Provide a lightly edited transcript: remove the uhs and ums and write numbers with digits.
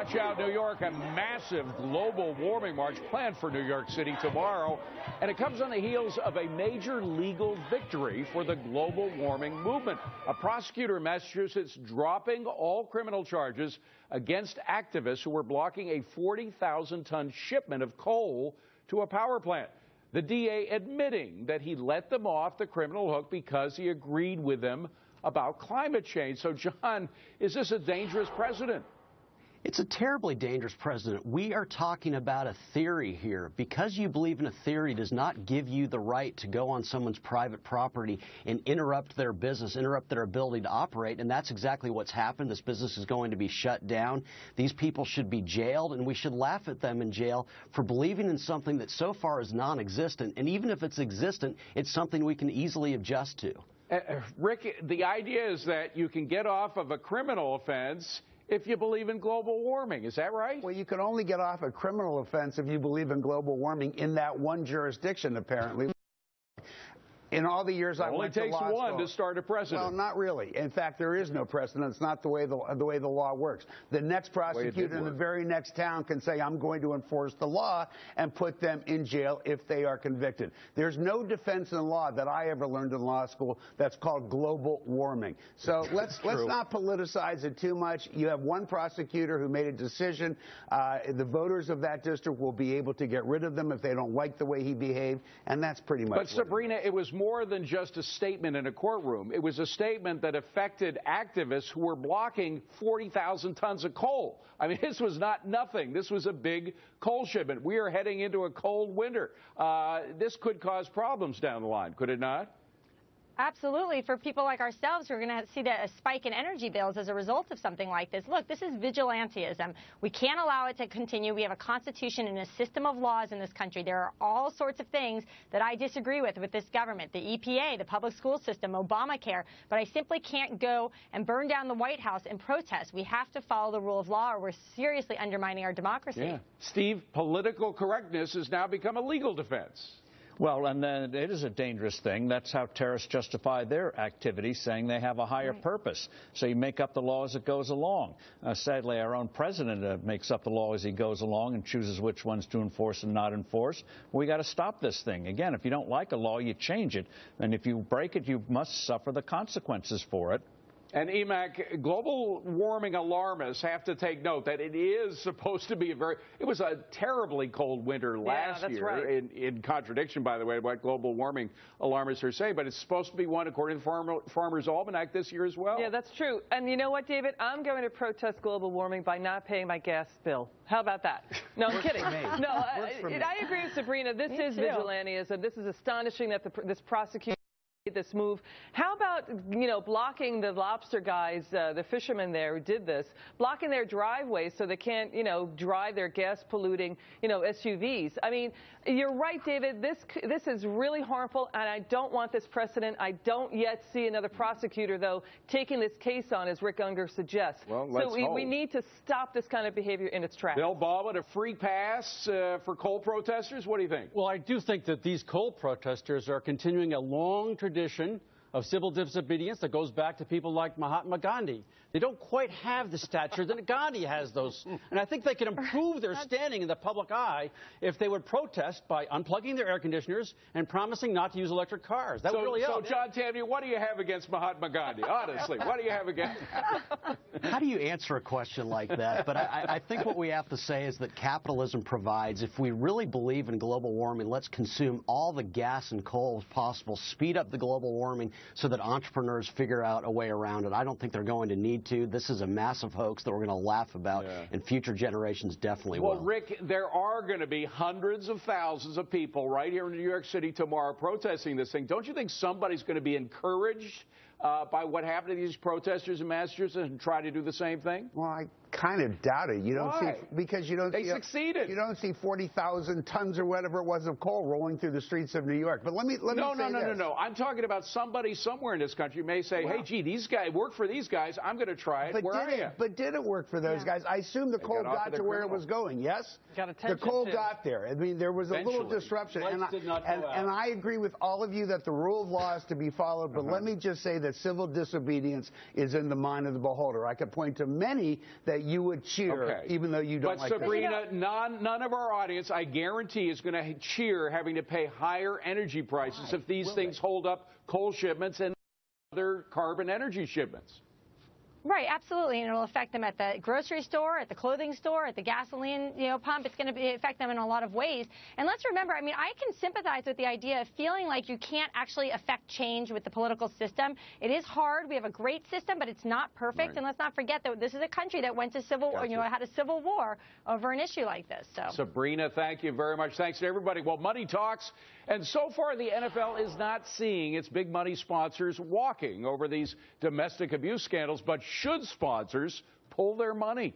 Watch out, New York, a massive global warming march planned for New York City tomorrow. And it comes on the heels of a major legal victory for the global warming movement. A prosecutor in Massachusetts dropping all criminal charges against activists who were blocking a 40,000-ton shipment of coal to a power plant. The DA admitting that he let them off the criminal hook because he agreed with them about climate change. So, John, is this a dangerous precedent? It's a terribly dangerous precedent. We are talking about a theory here. Because you believe in a theory does not give you the right to go on someone's private property and interrupt their business, interrupt their ability to operate, and that's exactly what's happened. This business is going to be shut down. These people should be jailed, and we should laugh at them in jail for believing in something that so far is non-existent. And even if it's existent, it's something we can easily adjust to. Rick, the idea is that you can get off of a criminal offense if you believe in global warming. Is that right? Well, you can only get off a criminal offense if you believe in global warming in that one jurisdiction, apparently. In all the years I went to law school. It only takes one to start a precedent. Well, not really. In fact, there is no precedent. It's not the way the law works. The next prosecutor in the very next town can say, I'm going to enforce the law and put them in jail if they are convicted. There's no defense in law that I ever learned in law school that's called global warming. So let's not politicize it too much. You have one prosecutor who made a decision. The voters of that district will be able to get rid of them if they don't like the way he behaved, and that's pretty much. But Sabrina, it was more than just a statement in a courtroom. It was a statement that affected activists who were blocking 40,000 tons of coal. I mean, this was not nothing. This was a big coal shipment. We are heading into a cold winter. This could cause problems down the line, could it not? Absolutely. For people like ourselves who are going to see a spike in energy bills as a result of something like this. Look, this is vigilantism. We can't allow it to continue. We have a constitution and a system of laws in this country. There are all sorts of things that I disagree with this government, the EPA, the public school system, Obamacare, but I simply can't go and burn down the White House in protest. We have to follow the rule of law or we're seriously undermining our democracy. Yeah. Steve, political correctness has now become a legal defense. Well, and then it is a dangerous thing. That's how terrorists justify their activities, saying they have a higher purpose. So you make up the law as it goes along. Sadly, our own president makes up the law as he goes along and chooses which ones to enforce and not enforce. We got to stop this thing. Again, if you don't like a law, you change it. And if you break it, you must suffer the consequences for it. And EMAC, global warming alarmists have to take note that it is supposed to be it was a terribly cold winter last year, right. in contradiction, by the way, to what global warming alarmists are saying, but it's supposed to be one according to Farmers Almanac this year as well. Yeah, that's true. And you know what, David? I'm going to protest global warming by not paying my gas bill. How about that? No, I'm kidding. No, I agree with Sabrina. This is vigilantism. This is astonishing that this prosecutor this move. How about, blocking the lobster guys, the fishermen there who did this, blocking their driveways so they can't, drive their gas polluting, SUVs. I mean, you're right, David. This is really harmful, and I don't want this precedent. I don't yet see another prosecutor, though, taking this case on, as Rick Unger suggests. Well, let's hope. We need to stop this kind of behavior in its tracks. Bill Baldwin, a free pass for coal protesters? What do you think? Well, I do think that these coal protesters are continuing a long tradition of civil disobedience that goes back to people like Mahatma Gandhi. They don't quite have the stature that Gandhi has those. And I think they can improve their standing in the public eye if they would protest by unplugging their air conditioners and promising not to use electric cars. That would really help. So, John Tammy, what do you have against Mahatma Gandhi? Honestly, what do you have against How do you answer a question like that? But I think what we have to say is that capitalism provides, if we really believe in global warming, let's consume all the gas and coal as possible, speed up the global warming so that entrepreneurs figure out a way around it. I don't think they're going to need to. This is a massive hoax that we're going to laugh about, and future generations definitely will. Well, Rick, there are going to be hundreds of thousands of people right here in New York City tomorrow protesting this thing. Don't you think somebody's going to be encouraged by what happened to these protesters in Massachusetts and try to do the same thing? Well, I kind of doubt it. You don't Why? see, because you don't They see succeeded. You don't see 40,000 tons or whatever it was of coal rolling through the streets of New York. But let me say this. No. I'm talking about somebody somewhere in this country may say, hey, gee, these guys work for these guys. I'm going to try it. But did it work for those guys? I assume the coal got to where it was going, yes? The coal got there. I mean, there was a little disruption. And I agree with all of you that the rule of law is to be followed. But let me just say that that civil disobedience is in the mind of the beholder. I could point to many that you would cheer, even though you don't like. But Sabrina, none of our audience, I guarantee, is going to cheer having to pay higher energy prices if these things hold up coal shipments and other carbon energy shipments. Right, absolutely, and it'll affect them at the grocery store, at the clothing store, at the gasoline, pump. It's going to affect them in a lot of ways. And let's remember, I mean, I can sympathize with the idea of feeling like you can't actually affect change with the political system. It is hard. We have a great system, but it's not perfect. Right. And let's not forget that this is a country that went to had a civil war over an issue like this. So, Sabrina, thank you very much. Thanks to everybody. Well, money talks, and so far the NFL is not seeing its big money sponsors walking over these domestic abuse scandals, but should sponsors pull their money?